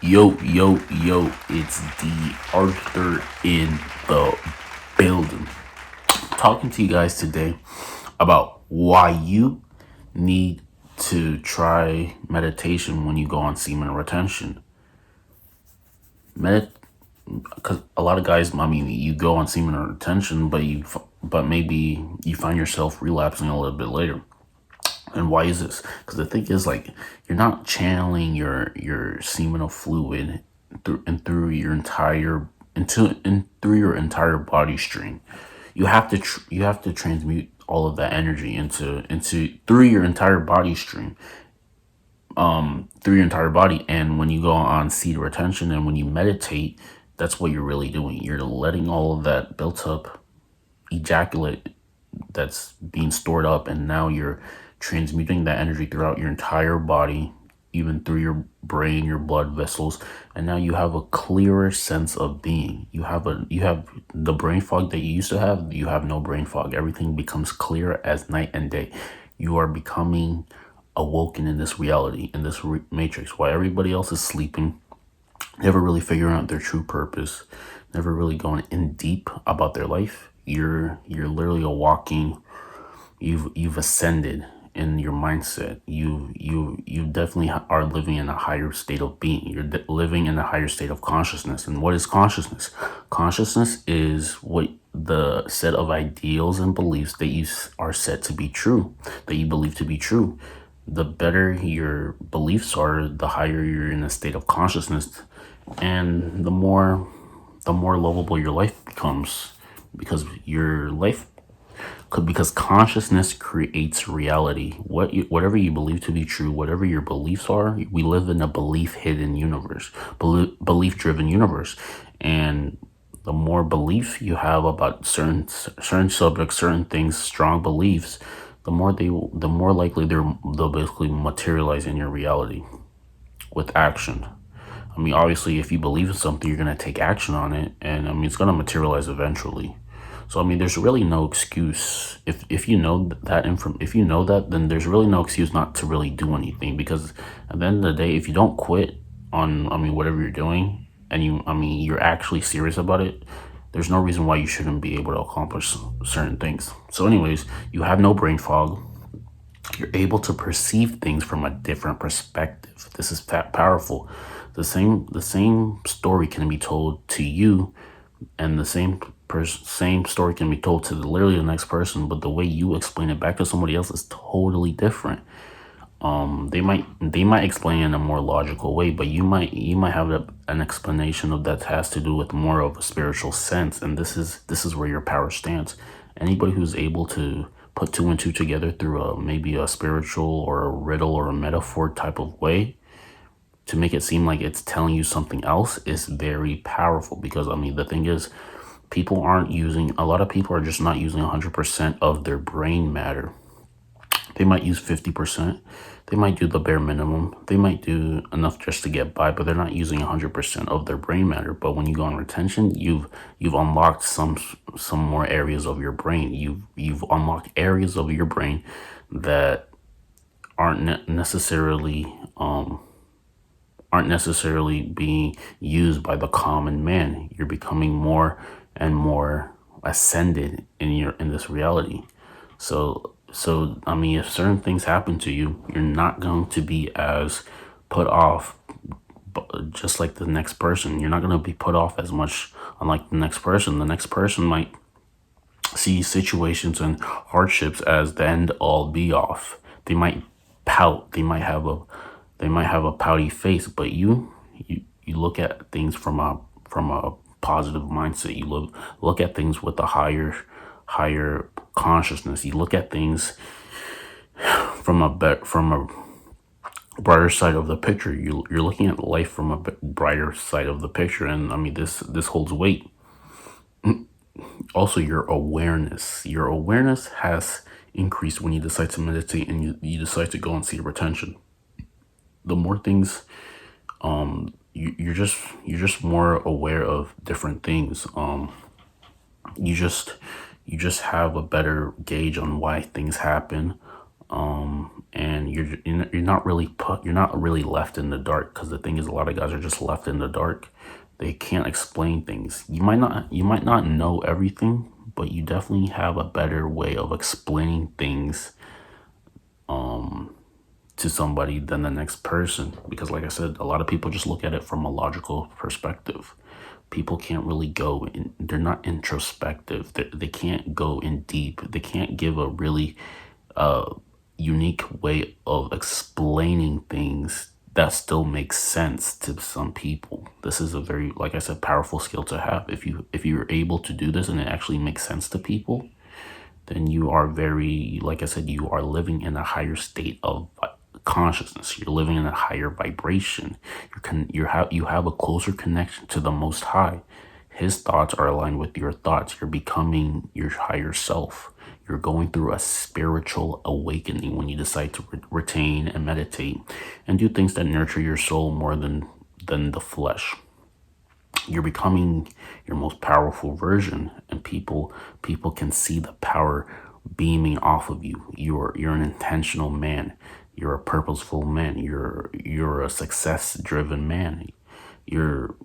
Yo, it's D.Arthur in the building. Talking to you guys today about why you need to try meditation when you go on semen retention. Because a lot of guys, you go on semen retention, but maybe you find yourself relapsing a little bit later. And why is this? Because the thing is, like, you're not channeling your seminal fluid through your entire through your entire body stream. You have to transmute all of that energy into through your entire body stream, through your entire body. And when you go on seed retention and when you meditate, that's what you're really doing. You're letting all of that built up ejaculate that's being stored up, and now you're transmuting that energy throughout your entire body, even through your brain, your blood vessels, and now you have a clearer sense of being. You have the brain fog that you used to have. You have no brain fog. Everything becomes clear as night and day. You are becoming awoken in this reality, in this matrix, while everybody else is sleeping, never really figuring out their true purpose, never really going in deep about their life. You're literally a walking. You've ascended in your mindset. You definitely are living in a higher state of being. You're living in a higher state of consciousness. And what is consciousness? Consciousness is what the set of ideals and beliefs that you are set to be true, that you believe to be true. The better your beliefs are, the higher you're in a state of consciousness, and the more lovable your life becomes, because because consciousness creates reality. Whatever you believe to be true, whatever your beliefs are, we live in a belief hidden universe, belief driven universe. And the more belief you have about certain subjects, certain things, strong beliefs, the more likely they'll basically materialize in your reality with action. Obviously, if you believe in something, you're going to take action on it, and it's going to materialize eventually. So there's really no excuse if you know if you know that, then there's really no excuse not to really do anything, because at the end of the day, if you don't quit on whatever you're doing, and you're actually serious about it, there's no reason why you shouldn't be able to accomplish certain things. So anyways, you have no brain fog. You're able to perceive things from a different perspective. This is powerful. The same story can be told to you, and the same story can be told to literally the next person, but the way you explain it back to somebody else is totally different. They might explain it in a more logical way, but you might have an explanation of that has to do with more of a spiritual sense, and this is where your power stands. Anybody who's able to put two and two together through maybe a spiritual or a riddle or a metaphor type of way to make it seem like it's telling you something else is very powerful. Because the thing is, a lot of people are just not using 100% of their brain matter. They might use 50%. They might do the bare minimum. They might do enough just to get by, but they're not using 100% of their brain matter. But when you go on retention, you've unlocked some more areas of your brain. You've unlocked areas of your brain that aren't necessarily being used by the common man. You're becoming more and more ascended in this reality. So if certain things happen to you, you're not going to be as put off, just like the next person. You're not going to be put off as much, unlike the next person. The next person might see situations and hardships as the end all be off. They might pout. They might have a pouty face, but you look at things from a positive mindset. You look at things with a higher consciousness. You look at things from a brighter side of the picture. You're looking at life from a brighter side of the picture, and this holds weight. Also, your awareness has increased when you decide to meditate and you decide to go and see retention. The more things, you're just more aware of different things. You just have a better gauge on why things happen, and and you're not really left in the dark, because the thing is, a lot of guys are just left in the dark. They can't explain things. You might not know everything, but you definitely have a better way of explaining things to somebody than the next person, because like I said, a lot of people just look at it from a logical perspective. People can't really go in, they're not introspective. They can't go in deep. They can't give a really unique way of explaining things that still makes sense to some people. This is a very, like I said, powerful skill to have. If you're able to do this and it actually makes sense to people, then you are very, like I said, you are living in a higher state of consciousness. You're living in a higher vibration. You have a closer connection to the Most High. His thoughts are aligned with your thoughts. You're becoming your higher self. You're going through a spiritual awakening when you decide to retain and meditate and do things that nurture your soul more than the flesh. You're becoming your most powerful version, and people can see the power beaming off of you. You're an intentional man. You're a purposeful man. You're a success driven man. Your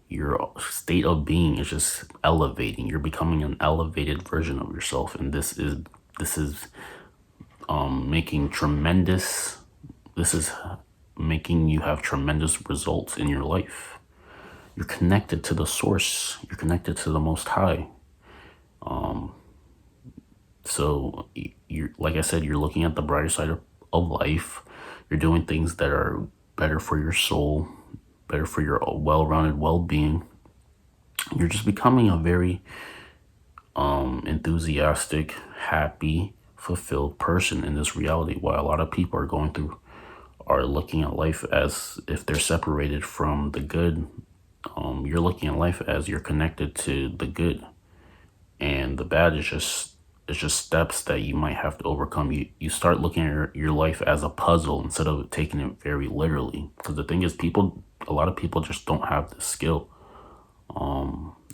state of being is just elevating. You're becoming an elevated version of yourself, and this is making tremendous. This is making you have tremendous results in your life. You're connected to the source. You're connected to the Most High. So you're, like I said, you're looking at the brighter side of life. You're doing things that are better for your soul, better for your well-rounded well-being. You're just becoming a very enthusiastic, happy, fulfilled person in this reality. While a lot of people are looking at life as if they're separated from the good, you're looking at life as you're connected to the good, and the bad is just steps that you might have to overcome. You start looking at your life as a puzzle instead of taking it very literally, because the thing is, a lot of people just don't have the skill.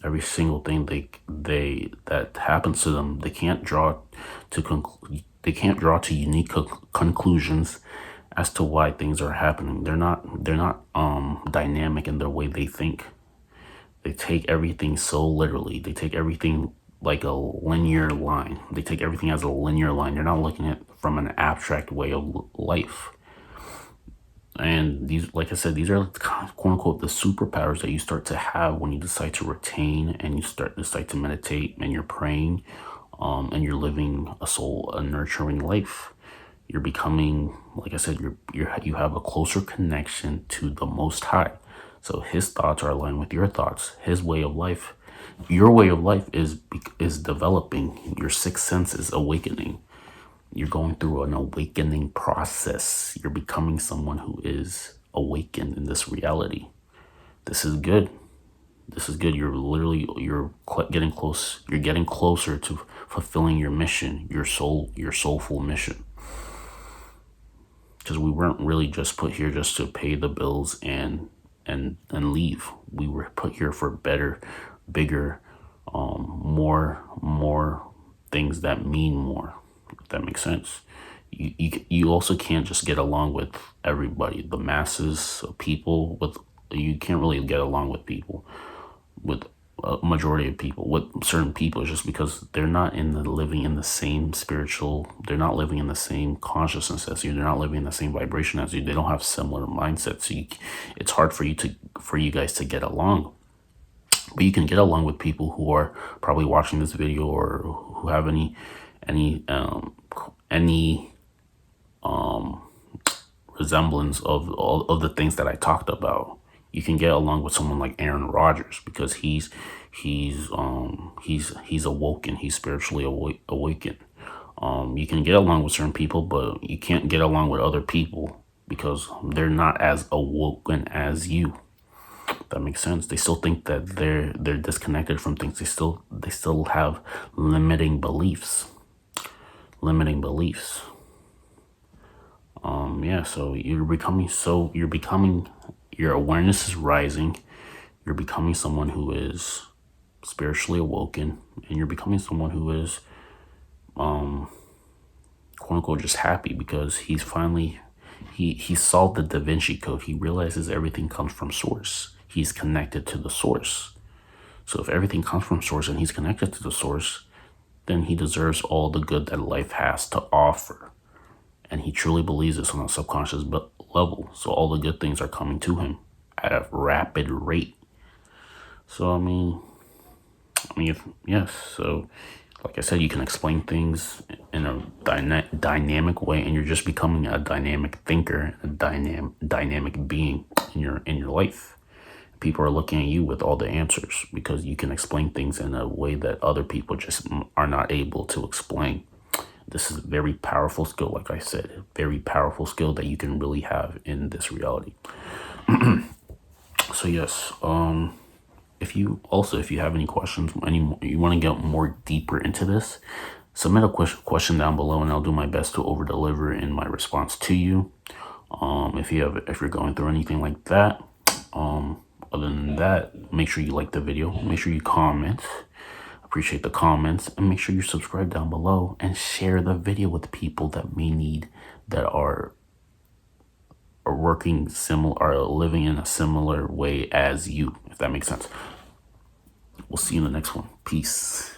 Every single thing that happens to them, they can't draw to unique conclusions as to why things are happening. They're not dynamic in their way they think. They take everything so literally. They take everything like a linear line. They take everything as a linear line. They're not looking at it from an abstract way of life. And these, like I said, these are quote unquote the superpowers that you start to have when you decide to retain and you decide to meditate, and you're praying, and you're living a nurturing life. You're becoming, like I said, you have a closer connection to the Most High. So his thoughts are aligned with your thoughts. His way of life, your way of life is developing. Your sixth sense is awakening. You're going through an awakening process. You're becoming someone who is awakened in this reality. This is good. This is good. You're getting close. You're getting closer to fulfilling your mission, your soulful mission. Because we weren't really just put here just to pay the bills and leave. We were put here for better, bigger, more things that mean more. If that makes sense. You also can't just get along with everybody. The masses of people, you can't really get along with people, with a majority of people, with certain people, just because they're not living in the same they're not living in the same consciousness as you. They're not living in the same vibration as you. They don't have similar mindsets. So it's hard for you guys to get along. But you can get along with people who are probably watching this video, or who have any resemblance of all of the things that I talked about. You can get along with someone like Aaron Rodgers, because he's awoken. He's spiritually awakened. You can get along with certain people, but you can't get along with other people because they're not as awoken as you. That makes sense. They still think that they're disconnected from things. They still have limiting beliefs. So your awareness is rising. You're becoming someone who is spiritually awoken, and you're becoming someone who is quote unquote just happy, because he's finally He solved the Da Vinci Code. He realizes everything comes from source. He's connected to the source. So if everything comes from source and he's connected to the source, then he deserves all the good that life has to offer. And he truly believes this on a subconscious level. So all the good things are coming to him at a rapid rate. So yes. So like I said, you can explain things in a dynamic way, and you're just becoming a dynamic thinker, a dynamic being in your life. People are looking at you with all the answers because you can explain things in a way that other people just are not able to explain. This is a very powerful skill, like I said, a very powerful skill that you can really have in this reality. So yes, if you have any questions, you want to get more deeper into this, submit a question down below, and I'll do my best to over deliver in my response to you. If you're going through anything like that, other than that, make sure you like the video, make sure you comment. Appreciate the comments, and make sure you subscribe down below and share the video with people that may need, that are working similar, are living in a similar way as you, if that makes sense. We'll see you in the next one. Peace.